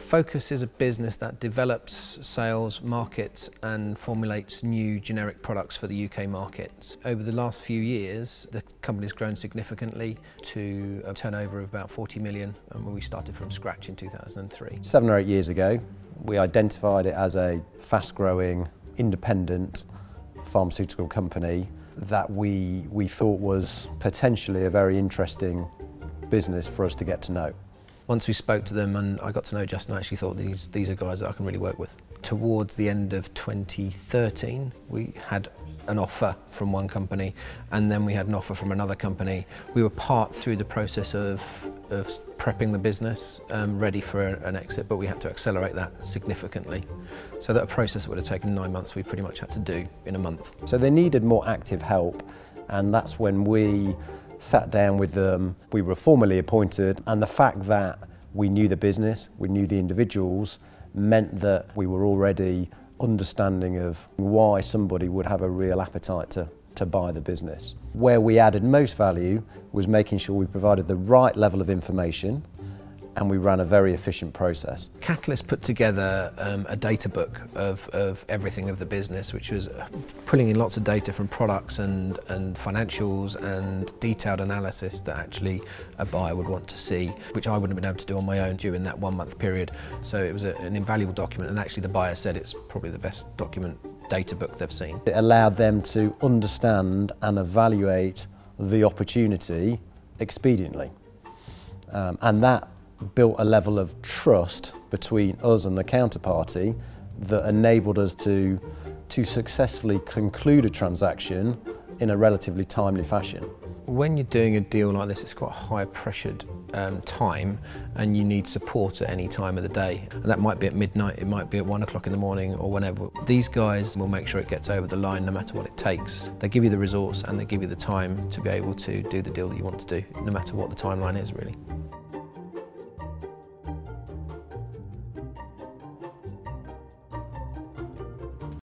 Focus is a business that develops, sales, markets and formulates new generic products for the UK markets. Over the last few years, the company's grown significantly to a turnover of about 40 million, and we started from scratch in 2003. 7 or 8 years ago, we identified it as a fast-growing, independent pharmaceutical company that we thought was potentially a very interesting business for us to get to know. Once we spoke to them and I got to know Justin, I actually thought these are guys that I can really work with. Towards the end of 2013, we had an offer from one company and then we had an offer from another company. We were part through the process of prepping the business, ready for an exit, but we had to accelerate that significantly. So that process that would have taken 9 months, we pretty much had to do in a month. So they needed more active help, and that's when we sat down with them. We were formally appointed, and the fact that we knew the business, we knew the individuals, meant that we were already understanding of why somebody would have a real appetite to buy the business. Where we added most value was making sure we provided the right level of information, and we ran a very efficient process. Catalyst put together a data book of everything of the business, which was pulling in lots of data from products and financials and detailed analysis that actually a buyer would want to see, which I wouldn't have been able to do on my own during that 1 month period. So it was an invaluable document, and actually the buyer said it's probably the best document data book they've seen. It allowed them to understand and evaluate the opportunity expediently, and that built a level of trust between us and the counterparty that enabled us to successfully conclude a transaction in a relatively timely fashion. When you're doing a deal like this, it's quite a high pressured time, and you need support at any time of the day. And that might be at midnight, it might be at 1 o'clock in the morning or whenever. These guys will make sure it gets over the line no matter what it takes. They give you the resource and they give you the time to be able to do the deal that you want to do, no matter what the timeline is really.